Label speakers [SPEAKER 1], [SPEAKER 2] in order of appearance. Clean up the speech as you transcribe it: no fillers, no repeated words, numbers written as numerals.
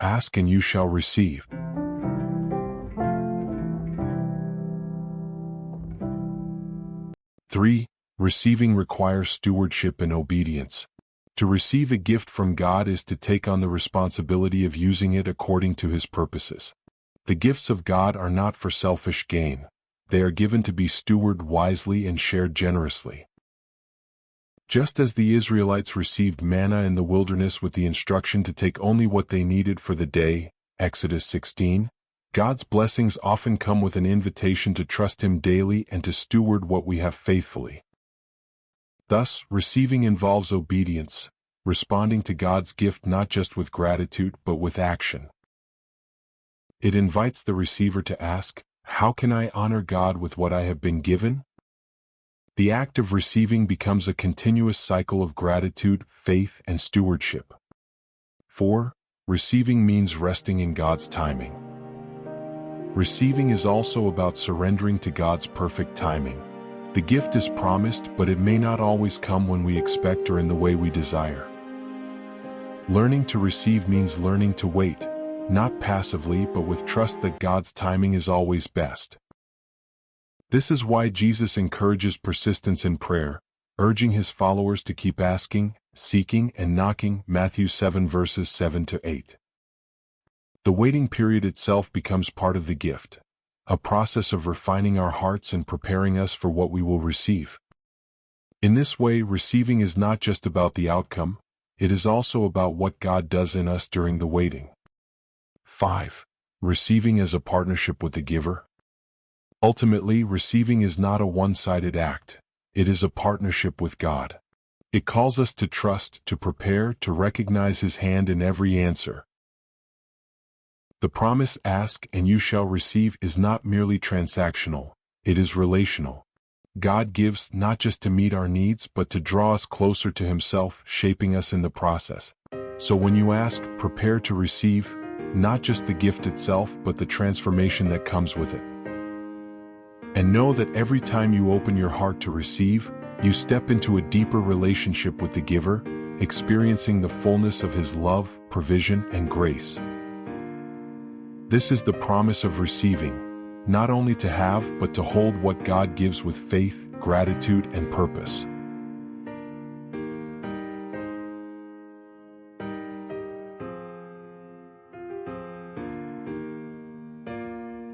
[SPEAKER 1] Ask and you shall receive. Three, receiving requires stewardship and obedience. To receive a gift from God is to take on the responsibility of using it according to His purposes. The gifts of God are not for selfish gain. They are given to be stewarded wisely and shared generously. Just as the Israelites received manna in the wilderness with the instruction to take only what they needed for the day, Exodus 16, God's blessings often come with an invitation to trust Him daily and to steward what we have faithfully. Thus, receiving involves obedience, responding to God's gift not just with gratitude but with action. It invites the receiver to ask, "How can I honor God with what I have been given?" The act of receiving becomes a continuous cycle of gratitude, faith, and stewardship. 4. Receiving means resting in God's timing. Receiving is also about surrendering to God's perfect timing. The gift is promised, but it may not always come when we expect or in the way we desire. Learning to receive means learning to wait, not passively but with trust that God's timing is always best. This is why Jesus encourages persistence in prayer, urging His followers to keep asking, seeking, and knocking, Matthew 7 verses 7 to 8. The waiting period itself becomes part of the gift, a process of refining our hearts and preparing us for what we will receive. In this way, receiving is not just about the outcome, it is also about what God does in us during the waiting. 5. Receiving as a partnership with the giver. Ultimately, receiving is not a one-sided act, it is a partnership with God. It calls us to trust, to prepare, to recognize His hand in every answer. The promise, "Ask and you shall receive," is not merely transactional, it is relational. God gives not just to meet our needs but to draw us closer to Himself, shaping us in the process. So when you ask, prepare to receive, not just the gift itself but the transformation that comes with it. And know that every time you open your heart to receive, you step into a deeper relationship with the giver, experiencing the fullness of His love, provision, and grace. This is the promise of receiving, not only to have but to hold what God gives with faith, gratitude, and purpose.